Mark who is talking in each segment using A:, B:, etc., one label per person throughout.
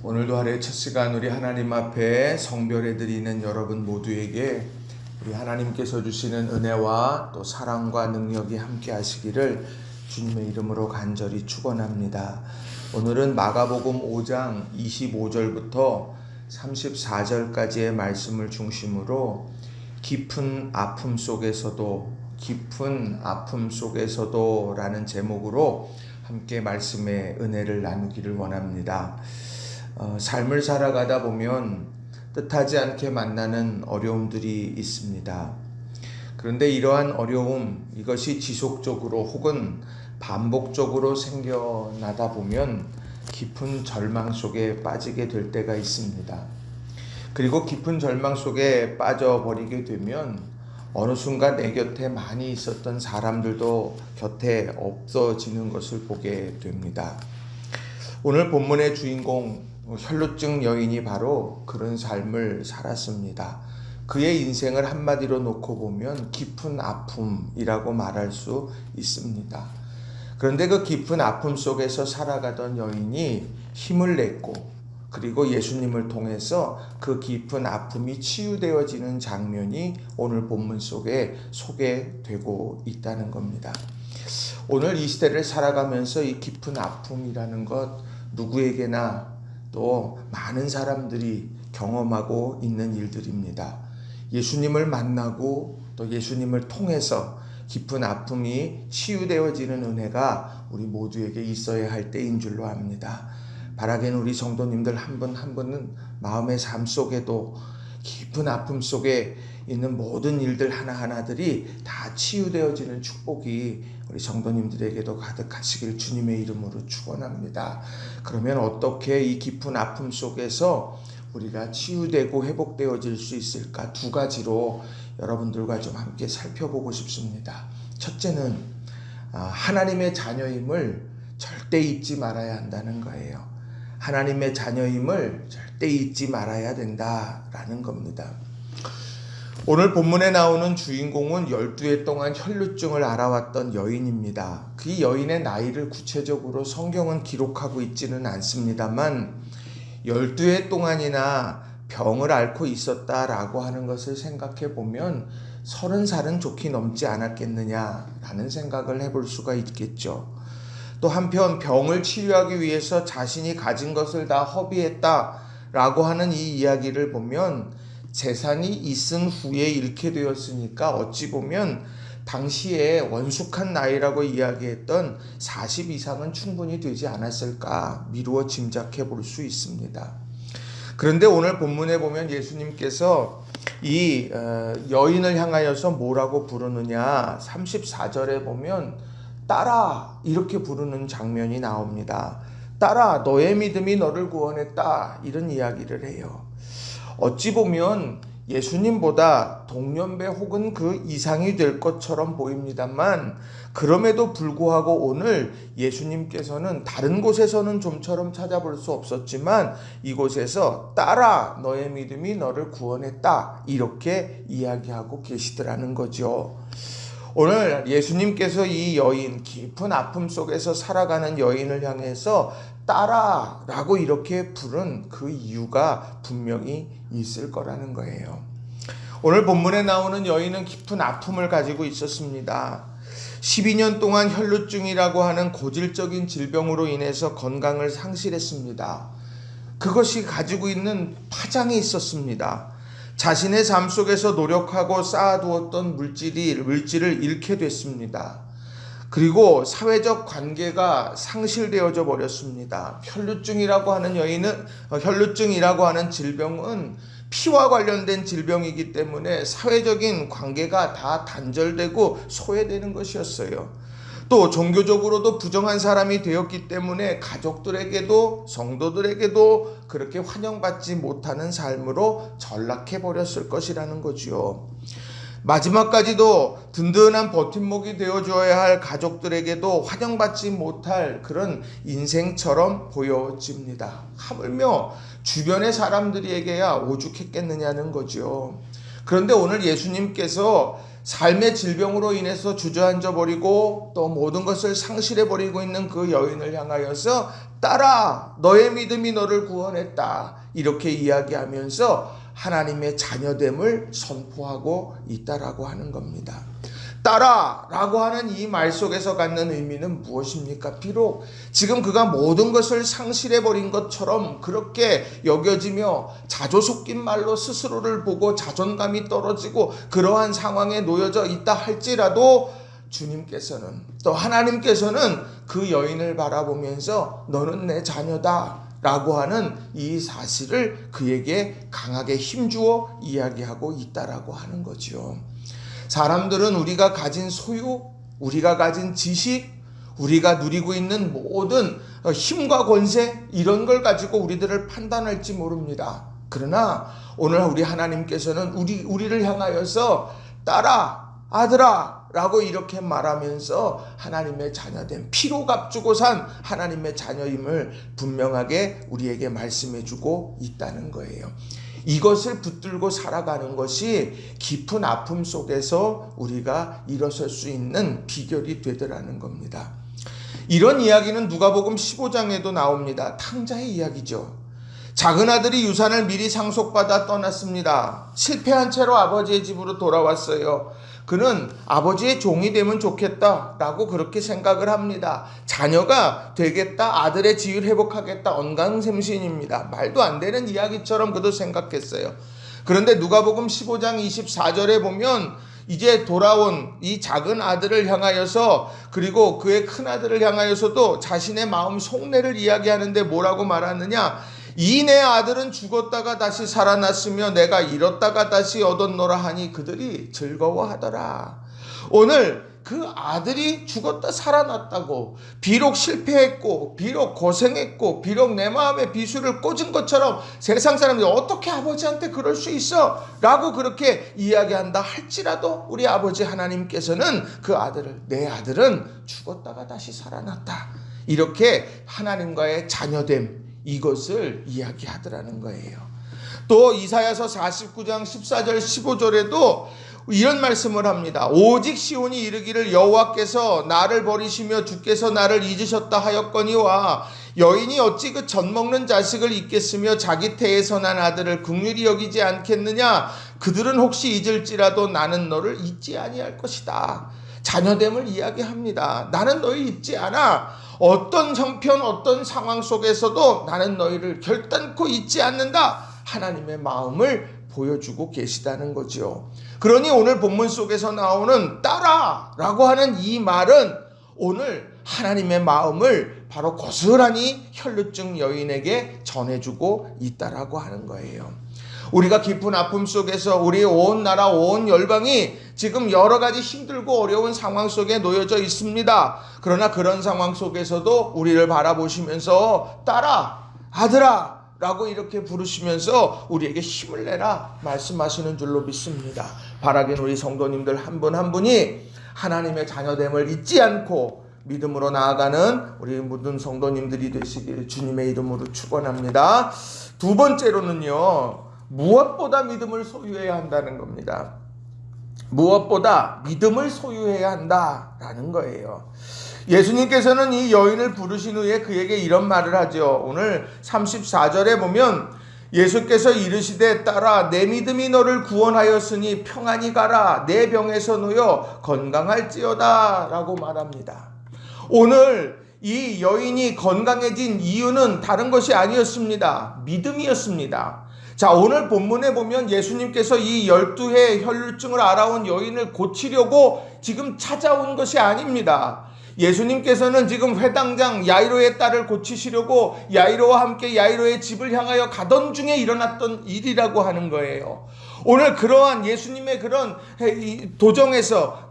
A: 오늘도 하루의 첫 시간 우리 하나님 앞에 성별해 드리는 여러분 모두에게 우리 하나님께서 주시는 은혜와 또 사랑과 능력이 함께 하시기를 주님의 이름으로 간절히 축원합니다. 오늘은 마가복음 5장 25절부터 34절까지의 말씀을 중심으로 깊은 아픔 속에서도 라는 제목으로 함께 말씀의 은혜를 나누기를 원합니다. 삶을 살아가다 보면 뜻하지 않게 만나는 어려움들이 있습니다. 그런데 이러한 어려움, 이것이 지속적으로 혹은 반복적으로 생겨나다 보면 깊은 절망 속에 빠지게 될 때가 있습니다. 그리고 깊은 절망 속에 빠져버리게 되면 어느 순간 내 곁에 많이 있었던 사람들도 곁에 없어지는 것을 보게 됩니다. 오늘 본문의 주인공 혈루증 여인이 바로 그런 삶을 살았습니다. 그의 인생을 한마디로 놓고 보면 깊은 아픔이라고 말할 수 있습니다. 그런데 그 깊은 아픔 속에서 살아가던 여인이 힘을 냈고 그리고 예수님을 통해서 그 깊은 아픔이 치유되어지는 장면이 오늘 본문 속에 소개되고 있다는 겁니다. 오늘 이 시대를 살아가면서 이 깊은 아픔이라는 것 누구에게나 또 많은 사람들이 경험하고 있는 일들입니다. 예수님을 만나고 또 예수님을 통해서 깊은 아픔이 치유되어지는 은혜가 우리 모두에게 있어야 할 때인 줄로 압니다. 바라기는 우리 성도님들 한 분 한 분은 마음의 삶 속에도 깊은 아픔 속에 있는 모든 일들 하나하나들이 다 치유되어지는 축복이 우리 성도님들에게도 가득하시길 주님의 이름으로 축원합니다. 그러면 어떻게 이 깊은 아픔 속에서 우리가 치유되고 회복되어질 수 있을까? 두 가지로 여러분들과 좀 함께 살펴보고 싶습니다. 첫째는 하나님의 자녀임을 절대 잊지 말아야 한다는 거예요. 하나님의 자녀임을 절대 잊지 말아야 된다라는 겁니다. 오늘 본문에 나오는 주인공은 12해 동안 혈루증을 앓아왔던 여인입니다. 그 여인의 나이를 구체적으로 성경은 기록하고 있지는 않습니다만 12해 동안이나 병을 앓고 있었다라고 하는 것을 생각해 보면 30살은 좋게 넘지 않았겠느냐라는 생각을 해볼 수가 있겠죠. 또 한편 병을 치료하기 위해서 자신이 가진 것을 다 허비했다라고 하는 이 이야기를 보면 재산이 있은 후에 잃게 되었으니까 어찌 보면 당시에 원숙한 나이라고 이야기했던 40 이상은 충분히 되지 않았을까 미루어 짐작해 볼 수 있습니다. 그런데 오늘 본문에 보면 예수님께서 이 여인을 향하여서 뭐라고 부르느냐 34절에 보면 딸아 이렇게 부르는 장면이 나옵니다. 딸아 너의 믿음이 너를 구원했다 이런 이야기를 해요. 어찌 보면 예수님보다 동년배 혹은 그 이상이 될 것처럼 보입니다만 그럼에도 불구하고 오늘 예수님께서는 다른 곳에서는 좀처럼 찾아볼 수 없었지만 이곳에서 딸아 너의 믿음이 너를 구원했다 이렇게 이야기하고 계시더라는 거죠. 오늘 예수님께서 이 여인 깊은 아픔 속에서 살아가는 여인을 향해서 딸아 라고 이렇게 부른 그 이유가 분명히 있을 거라는 거예요. 오늘 본문에 나오는 여인은 깊은 아픔을 가지고 있었습니다. 12년 동안 혈루증이라고 하는 고질적인 질병으로 인해서 건강을 상실했습니다. 그것이 가지고 있는 파장이 있었습니다. 자신의 삶 속에서 노력하고 쌓아두었던 물질을 잃게 됐습니다. 그리고 사회적 관계가 상실되어져 버렸습니다. 혈루증이라고 하는 질병은 피와 관련된 질병이기 때문에 사회적인 관계가 다 단절되고 소외되는 것이었어요. 또 종교적으로도 부정한 사람이 되었기 때문에 가족들에게도 성도들에게도 그렇게 환영받지 못하는 삶으로 전락해 버렸을 것이라는 거죠. 마지막까지도 든든한 버팀목이 되어줘야 할 가족들에게도 환영받지 못할 그런 인생처럼 보여집니다. 하물며 주변의 사람들에게야 오죽했겠느냐는 거죠. 그런데 오늘 예수님께서 삶의 질병으로 인해서 주저앉아 버리고 또 모든 것을 상실해 버리고 있는 그 여인을 향하여서 딸아, 너의 믿음이 너를 구원했다. 이렇게 이야기하면서 하나님의 자녀됨을 선포하고 있다라고 하는 겁니다. 딸아 라고 하는 이 말 속에서 갖는 의미는 무엇입니까? 비록 지금 그가 모든 것을 상실해버린 것처럼 그렇게 여겨지며 자조 섞인 말로 스스로를 보고 자존감이 떨어지고 그러한 상황에 놓여져 있다 할지라도 주님께서는 또 하나님께서는 그 여인을 바라보면서 너는 내 자녀다 라고 하는 이 사실을 그에게 강하게 힘주어 이야기하고 있다라고 하는 거죠. 사람들은 우리가 가진 소유, 우리가 가진 지식, 우리가 누리고 있는 모든 힘과 권세 이런 걸 가지고 우리들을 판단할지 모릅니다. 그러나 오늘 우리 하나님께서는 우리를 향하여서 딸아, 아들아 라고 이렇게 말하면서 하나님의 자녀된 피로 값주고 산 하나님의 자녀임을 분명하게 우리에게 말씀해주고 있다는 거예요. 이것을 붙들고 살아가는 것이 깊은 아픔 속에서 우리가 일어설 수 있는 비결이 되더라는 겁니다. 이런 이야기는 누가복음 15장에도 나옵니다. 탕자의 이야기죠. 작은 아들이 유산을 미리 상속받아 떠났습니다. 실패한 채로 아버지의 집으로 돌아왔어요. 그는 아버지의 종이 되면 좋겠다라고 그렇게 생각을 합니다. 자녀가 되겠다, 아들의 지위를 회복하겠다, 언강샘신입니다. 말도 안 되는 이야기처럼 그도 생각했어요. 그런데 누가복음 15장 24절에 보면 이제 돌아온 이 작은 아들을 향하여서 그리고 그의 큰 아들을 향하여서도 자신의 마음 속내를 이야기하는데 뭐라고 말하느냐? 이 내 아들은 죽었다가 다시 살아났으며 내가 잃었다가 다시 얻었노라 하니 그들이 즐거워하더라. 오늘 그 아들이 죽었다 살아났다고, 비록 실패했고 비록 고생했고 비록 내 마음에 비수를 꽂은 것처럼 세상 사람들이 어떻게 아버지한테 그럴 수 있어? 라고 그렇게 이야기한다 할지라도 우리 아버지 하나님께서는 그 아들을, 내 아들은 죽었다가 다시 살아났다, 이렇게 하나님과의 자녀됨, 이것을 이야기하더라는 거예요. 또 이사야서 49장 14절 15절에도 이런 말씀을 합니다. 오직 시온이 이르기를 여호와께서 나를 버리시며 주께서 나를 잊으셨다 하였거니와 여인이 어찌 그 젖먹는 자식을 잊겠으며 자기 태에서 난 아들을 긍휼히 여기지 않겠느냐? 그들은 혹시 잊을지라도 나는 너를 잊지 아니할 것이다. 자녀됨을 이야기합니다. 나는 너희 잊지 않아. 어떤 형편, 어떤 상황 속에서도 나는 너희를 결단코 잊지 않는다. 하나님의 마음을 보여주고 계시다는 거죠. 그러니 오늘 본문 속에서 나오는 딸아 라고 하는 이 말은 오늘 하나님의 마음을 바로 고스란히 혈루증 여인에게 전해주고 있다라고 하는 거예요. 우리가 깊은 아픔 속에서 우리 온 나라 온 열방이 지금 여러 가지 힘들고 어려운 상황 속에 놓여져 있습니다. 그러나 그런 상황 속에서도 우리를 바라보시면서 딸아, 아들아 라고 이렇게 부르시면서 우리에게 힘을 내라 말씀하시는 줄로 믿습니다. 바라긴 우리 성도님들 한 분 한 분이 하나님의 자녀됨을 잊지 않고 믿음으로 나아가는 우리 모든 성도님들이 되시길 주님의 이름으로 축원합니다. 두 번째로는요, 무엇보다 믿음을 소유해야 한다는 겁니다. 무엇보다 믿음을 소유해야 한다라는 거예요. 예수님께서는 이 여인을 부르신 후에 그에게 이런 말을 하죠. 오늘 34절에 보면 예수께서 이르시되 딸아 내 믿음이 너를 구원하였으니 평안히 가라 내 병에서 놓여 건강할지어다 라고 말합니다. 오늘 이 여인이 건강해진 이유는 다른 것이 아니었습니다. 믿음이었습니다. 자, 오늘 본문에 보면 예수님께서 이 12해 혈루증을 앓아온 여인을 고치려고 지금 찾아온 것이 아닙니다. 예수님께서는 지금 회당장 야이로의 딸을 고치시려고 야이로와 함께 야이로의 집을 향하여 가던 중에 일어났던 일이라고 하는 거예요. 오늘 그러한 예수님의 그런 도정에서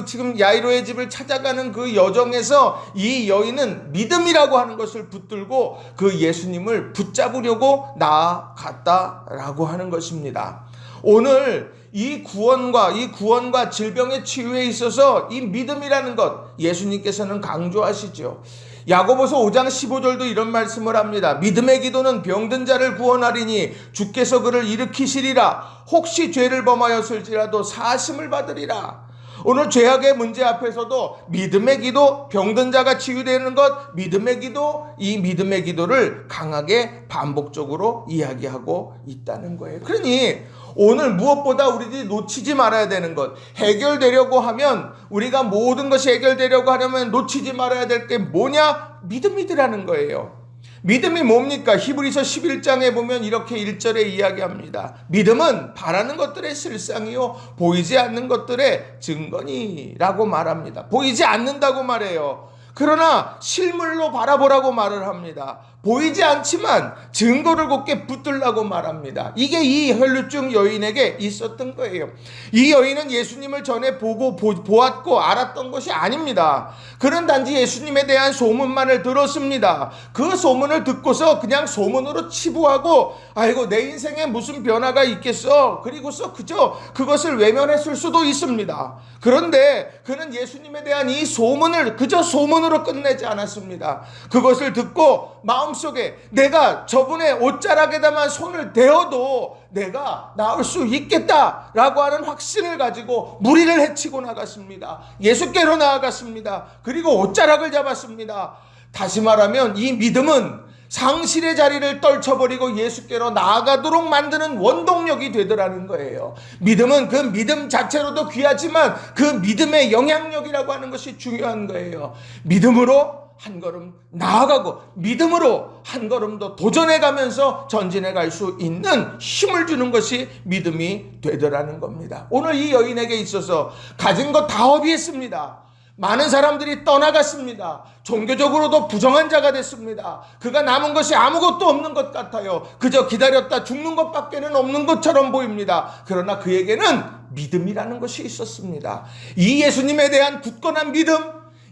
A: 지금 야이로의 집을 찾아가는 그 여정에서 이 여인은 믿음이라고 하는 것을 붙들고 그 예수님을 붙잡으려고 나아갔다라고 하는 것입니다. 오늘 이 구원과 질병의 치유에 있어서 이 믿음이라는 것 예수님께서는 강조하시죠. 야고보서 5장 15절도 이런 말씀을 합니다. 믿음의 기도는 병든 자를 구원하리니 주께서 그를 일으키시리라. 혹시 죄를 범하였을지라도 사하심을 받으리라. 오늘 죄악의 문제 앞에서도 믿음의 기도, 병든 자가 치유되는 것, 믿음의 기도, 이 믿음의 기도를 강하게 반복적으로 이야기하고 있다는 거예요. 그러니 오늘 무엇보다 우리들이 놓치지 말아야 되는 것, 해결되려고 하면, 우리가 모든 것이 해결되려고 하려면 놓치지 말아야 될 게 뭐냐? 믿음이라는 거예요. 믿음이 뭡니까? 히브리서 11장에 보면 이렇게 1절에 이야기합니다. 믿음은 바라는 것들의 실상이요 보이지 않는 것들의 증거니라고 말합니다. 보이지 않는다고 말해요. 그러나 실물로 바라보라고 말을 합니다. 보이지 않지만 증거를 곧게 붙들라고 말합니다. 이게 이 혈루증 여인에게 있었던 거예요. 이 여인은 예수님을 전에 보았고 알았던 것이 아닙니다. 그는 단지 예수님에 대한 소문만을 들었습니다. 그 소문을 듣고서 그냥 소문으로 치부하고 아이고 내 인생에 무슨 변화가 있겠어. 그리고서 그저 그것을 외면했을 수도 있습니다. 그런데 그는 예수님에 대한 이 소문을 그저 소문으로 끝내지 않았습니다. 그것을 듣고 마음속에 내가 저분의 옷자락에다만 손을 대어도 내가 나을 수 있겠다라고 하는 확신을 가지고 무리를 헤치고 나갔습니다. 예수께로 나아갔습니다. 그리고 옷자락을 잡았습니다. 다시 말하면 이 믿음은 상실의 자리를 떨쳐버리고 예수께로 나아가도록 만드는 원동력이 되더라는 거예요. 믿음은 그 믿음 자체로도 귀하지만 그 믿음의 영향력이라고 하는 것이 중요한 거예요. 믿음으로 한 걸음 나아가고 믿음으로 한 걸음 더 도전해가면서 전진해 갈 수 있는 힘을 주는 것이 믿음이 되더라는 겁니다. 오늘 이 여인에게 있어서 가진 것 다 허비했습니다. 많은 사람들이 떠나갔습니다. 종교적으로도 부정한 자가 됐습니다. 그가 남은 것이 아무것도 없는 것 같아요. 그저 기다렸다 죽는 것밖에는 없는 것처럼 보입니다. 그러나 그에게는 믿음이라는 것이 있었습니다. 이 예수님에 대한 굳건한 믿음,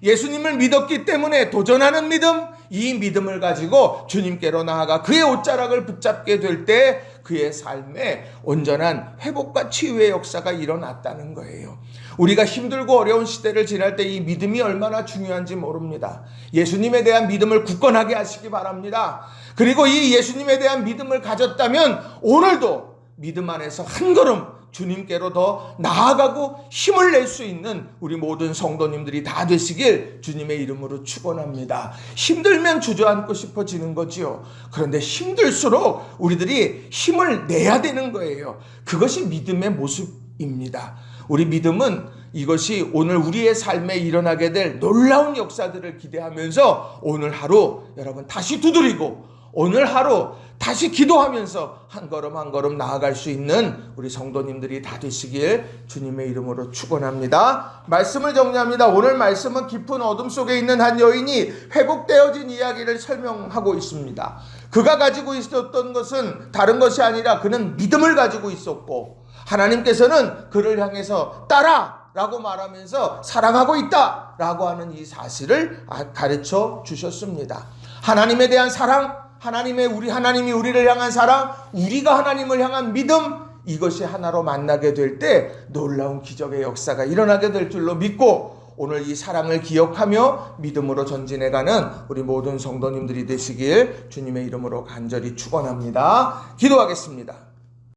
A: 예수님을 믿었기 때문에 도전하는 믿음, 이 믿음을 가지고 주님께로 나아가 그의 옷자락을 붙잡게 될 때 그의 삶에 온전한 회복과 치유의 역사가 일어났다는 거예요. 우리가 힘들고 어려운 시대를 지날 때 이 믿음이 얼마나 중요한지 모릅니다. 예수님에 대한 믿음을 굳건하게 하시기 바랍니다. 그리고 이 예수님에 대한 믿음을 가졌다면 오늘도 믿음 안에서 한 걸음 주님께로 더 나아가고 힘을 낼 수 있는 우리 모든 성도님들이 다 되시길 주님의 이름으로 축원합니다. 힘들면 주저앉고 싶어지는 거지요. 그런데 힘들수록 우리들이 힘을 내야 되는 거예요. 그것이 믿음의 모습입니다. 우리 믿음은 이것이 오늘 우리의 삶에 일어나게 될 놀라운 역사들을 기대하면서 오늘 하루 여러분 다시 두드리고 오늘 하루 다시 기도하면서 한 걸음 한 걸음 나아갈 수 있는 우리 성도님들이 다 되시길 주님의 이름으로 축원합니다. 말씀을 정리합니다. 오늘 말씀은 깊은 어둠 속에 있는 한 여인이 회복되어진 이야기를 설명하고 있습니다. 그가 가지고 있었던 것은 다른 것이 아니라 그는 믿음을 가지고 있었고 하나님께서는 그를 향해서 따라 라고 말하면서 사랑하고 있다 라고 하는 이 사실을 가르쳐 주셨습니다. 하나님에 대한 사랑, 하나님이 우리를 향한 사랑, 우리가 하나님을 향한 믿음, 이것이 하나로 만나게 될 때 놀라운 기적의 역사가 일어나게 될 줄로 믿고 오늘 이 사랑을 기억하며 믿음으로 전진해가는 우리 모든 성도님들이 되시길 주님의 이름으로 간절히 축원합니다. 기도하겠습니다.